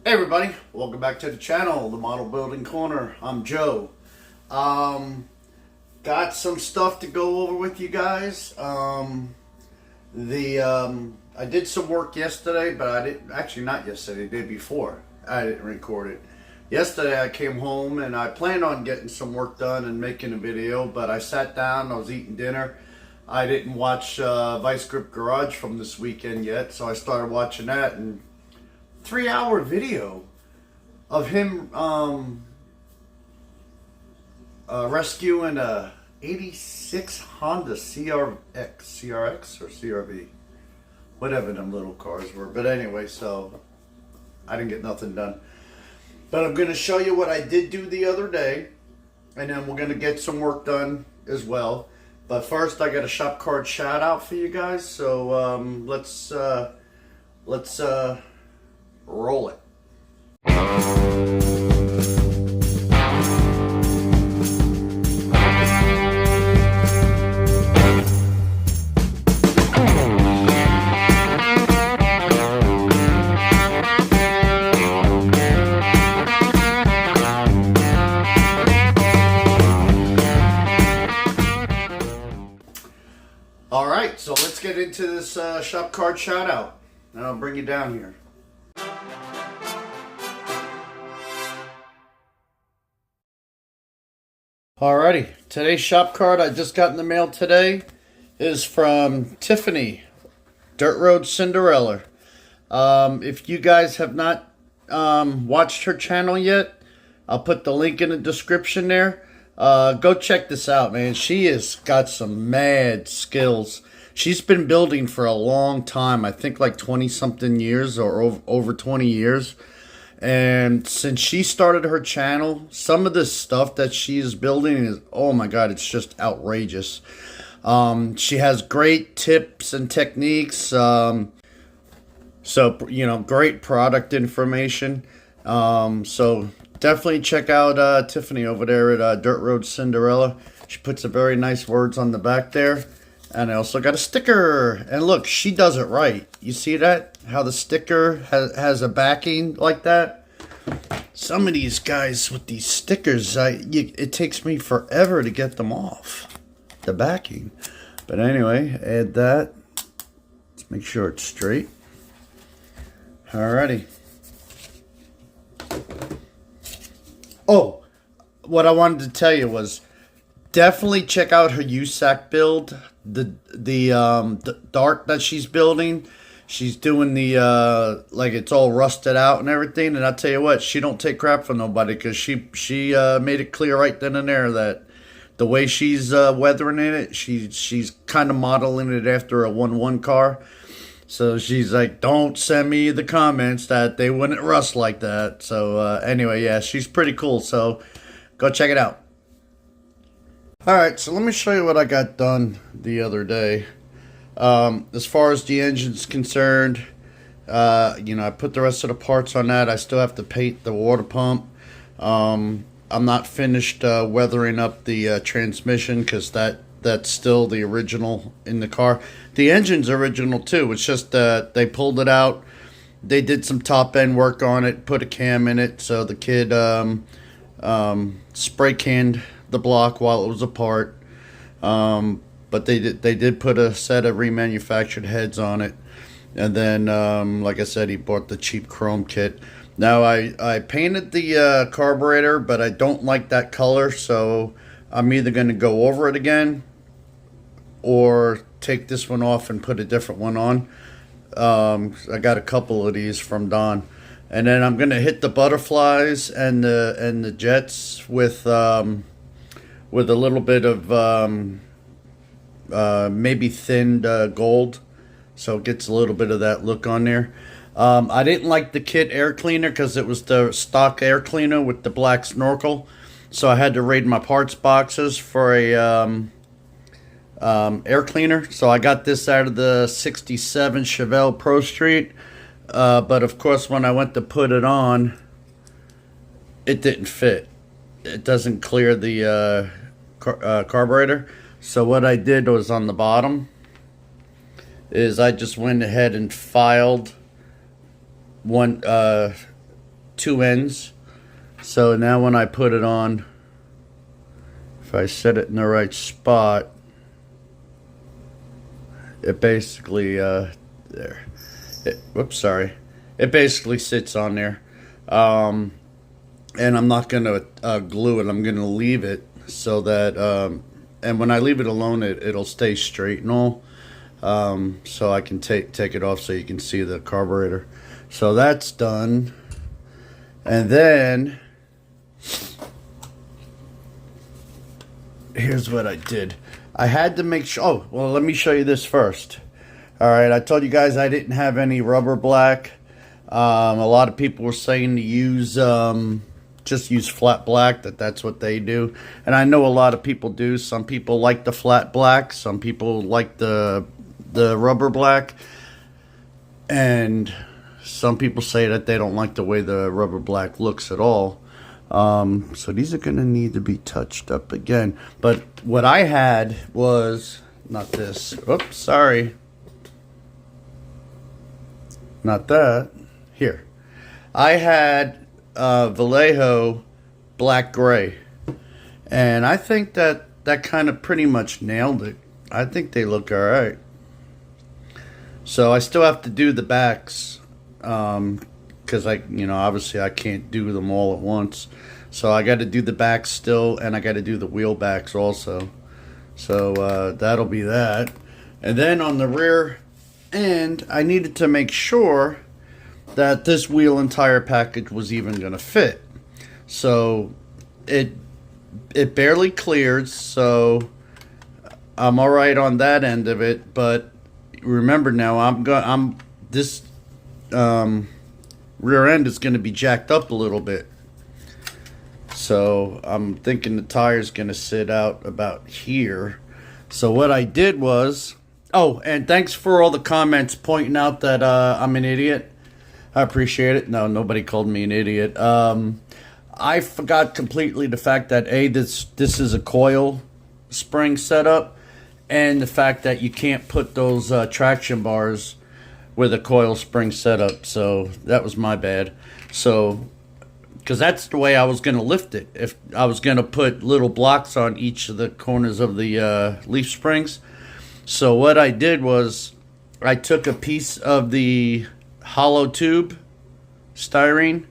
Hey everybody, welcome back to the channel, the Model Building Corner. I'm Joe. Got some stuff to go over with you guys. I did some work yesterday, but I didn't, actually not yesterday, the day before. I didn't record it. Yesterday I came home and I planned on getting some work done and making a video, but I sat down, I was eating dinner. I didn't watch Vice Grip Garage from this weekend yet, so I started watching that, and 3-hour video of him rescuing a 86 Honda CRX or CRV, whatever them little cars were. But anyway, so I didn't get nothing done. But I'm going to show you what I did do the other day, and then we're going to get some work done as well. But first, I got a shop card shout out for you guys. So let's roll it. All right, so let's get into this shop card shout out, and I'll bring you down here. Alrighty, today's shop card I just got in the mail today is from Tiffany, Dirt Road Cinderella. If you guys have not watched her channel yet, I'll put the link in the description there. Go check this out, man. She has got some mad skills. She's been building for a long time. I think like 20-something years or over 20 years. And since she started her channel, some of the stuff that she's building is, oh my God, it's just outrageous. She has great tips and techniques. So, you know, great product information. So definitely check out Tiffany over there at Dirt Road Cinderella. She puts some very nice words on the back there. And I also got a sticker. And look, she does it right. You see that? How the sticker has a backing like that? Some of these guys with these stickers, it takes me forever to get them off. The backing. But anyway, add that. Let's make sure it's straight. Alrighty. Oh, what I wanted to tell you was definitely check out her USAC build. The dart that she's building. She's doing the like it's all rusted out and everything. And I'll tell you what, she don't take crap from nobody, because she made it clear right then and there that the way she's weathering it, she's kind of modeling it after a 1-1 car. So she's like, don't send me the comments that they wouldn't rust like that. So anyway, yeah, she's pretty cool. So go check it out. Alright, so let me show you what I got done the other day. As far as the engine's concerned, you know, I put the rest of the parts on that. I still have to paint the water pump. I'm not finished weathering up the transmission, because that's still the original in the car. The engine's original too. It's just they pulled it out. They did some top end work on it, put a cam in it. So the kid spray canned the block while it was apart. But they did put a set of remanufactured heads on it. And then, like I said, he bought the cheap chrome kit. Now, I painted the carburetor, but I don't like that color. So I'm either going to go over it again or take this one off and put a different one on. I got a couple of these from Don. And then I'm going to hit the butterflies and the jets with a little bit of maybe thinned gold, so it gets a little bit of that look on there. I didn't like the kit air cleaner because it was the stock air cleaner with the black snorkel, so I had to raid my parts boxes for a air cleaner. So I got this out of the 67 Revell Pro Street, but of course when I went to put it on, it didn't fit. It doesn't clear the carburetor. So what I did was, on the bottom is I just went ahead and filed one two ends. So now when I put it on, if I set it in the right spot, it basically there. Whoops, sorry. It basically sits on there, and I'm not gonna glue it. I'm gonna leave it so that, and when I leave it alone, it'll stay straight and all. So I can take it off so you can see the carburetor. So that's done, and then here's what I did. I had to make sure. Oh, well, let me show you this first. All right, I told you guys I didn't have any rubber black. A lot of people were saying to use just use flat black. That's what they do, and I know a lot of people do. Some people like the flat black. Some people like the rubber black, and some people say that they don't like the way the rubber black looks at all. So these are gonna need to be touched up again. But what I had was not this. Oops, sorry. Not that. Here. I had Vallejo black gray. And I think that kind of pretty much nailed it. I think they look alright. So I still have to do the backs. Because obviously I can't do them all at once. So I got to do the backs still, and I got to do the wheel backs also. So that'll be that. And then on the rear end, I needed to make sure that this wheel and tire package was even going to fit. So it barely cleared, so I'm all right on that end of it. But remember now, this rear end is going to be jacked up a little bit. So I'm thinking the tire's going to sit out about here. So what I did was, oh, and thanks for all the comments pointing out that I'm an idiot. I appreciate it. No, nobody called me an idiot. I forgot completely the fact that this is a coil spring setup, and the fact that you can't put those traction bars with a coil spring setup. So that was my bad. So, because that's the way I was going to lift it. If I was going to put little blocks on each of the corners of the leaf springs. So what I did was I took a piece of the hollow tube styrene,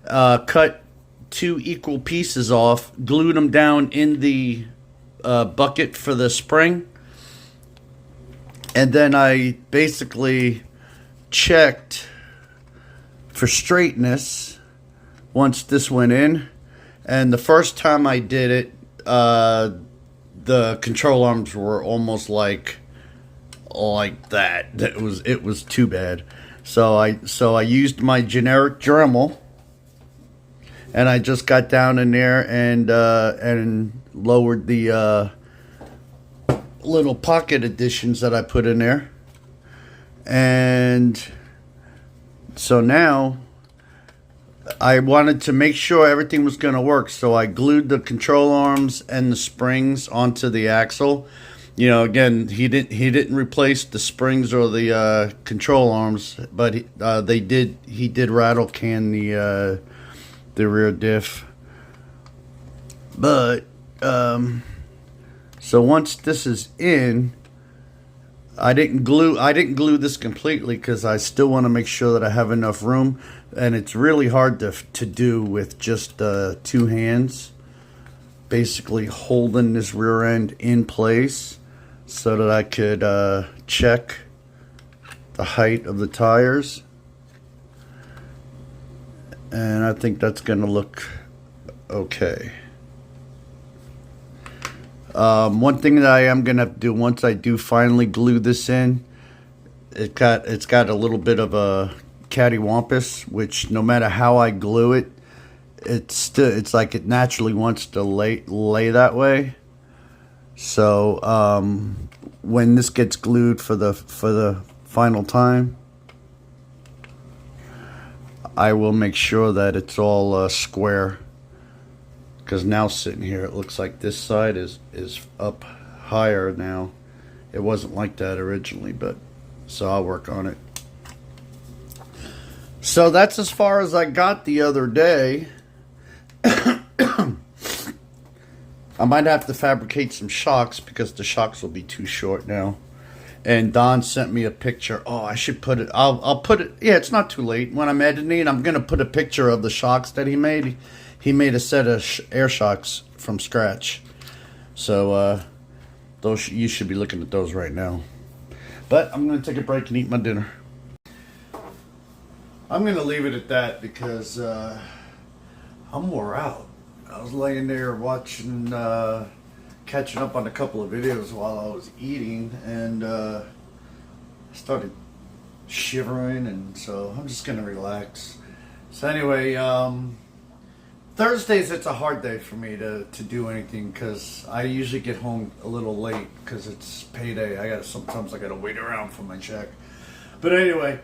cut 2 equal pieces off, glued them down in the bucket for the spring, and then I basically checked for straightness once this went in. And the first time I did it, the control arms were almost like that. It was too bad. So I used my generic Dremel, and I just got down in there and lowered the little pocket additions that I put in there. And so now I wanted to make sure everything was going to work, so I glued the control arms and the springs onto the axle. Again, he didn't replace the springs or the control arms, but he did rattle can the rear diff. But so once this is in, I didn't glue this completely because I still want to make sure that I have enough room, and it's really hard to do with just 2 hands, basically holding this rear end in place so that I could check the height of the tires. And I think that's going to look okay. One thing that I am going to do once I do finally glue this in, it's got a little bit of a cattywampus, which no matter how I glue it, it's like it naturally wants to lay that way. So when this gets glued for the final time, I will make sure that it's all square. Because now sitting here, it looks like this side is up higher now. It wasn't like that originally, but so I'll work on it. So that's as far as I got the other day. I might have to fabricate some shocks because the shocks will be too short now. And Don sent me a picture. Oh, I should put it. I'll put it. Yeah, it's not too late. When I'm editing, I'm gonna put a picture of the shocks that he made. He made a set of air shocks from scratch. So those you should be looking at those right now. But I'm gonna take a break and eat my dinner. I'm gonna leave it at that because I'm wore out. I was laying there watching, catching up on a couple of videos while I was eating, and I started shivering, and so I'm just gonna relax. So anyway, Thursdays it's a hard day for me to do anything because I usually get home a little late because it's payday. Sometimes I gotta wait around for my check. But anyway,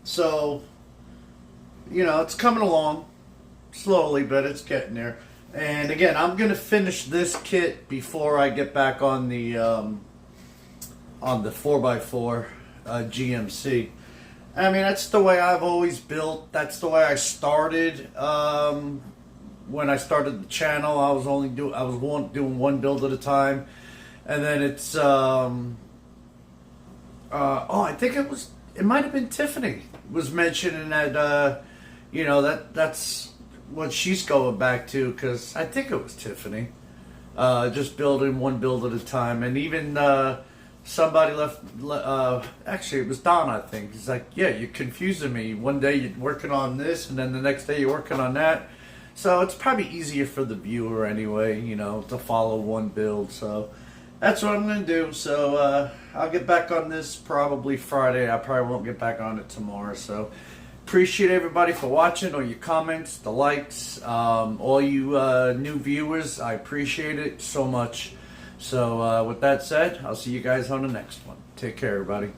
so you know, it's coming along slowly, but it's getting there. And again, I'm gonna finish this kit before I get back on the 4x4 GMC. I mean, that's the way I've always built. That's the way I started. When I started the channel, I was doing one build at a time, and then it's I think it might have been Tiffany was mentioning that you know, that's what she's going back to, because I think it was Tiffany, just building one build at a time. And even somebody actually it was Don, I think. He's like, yeah, you're confusing me. One day you're working on this, and then the next day you're working on that. So it's probably easier for the viewer anyway, you know, to follow one build. So that's what I'm going to do. So I'll get back on this probably Friday. I probably won't get back on it tomorrow. So appreciate everybody for watching, all your comments, the likes, all you new viewers. I appreciate it so much. So with that said, I'll see you guys on the next one. Take care, everybody.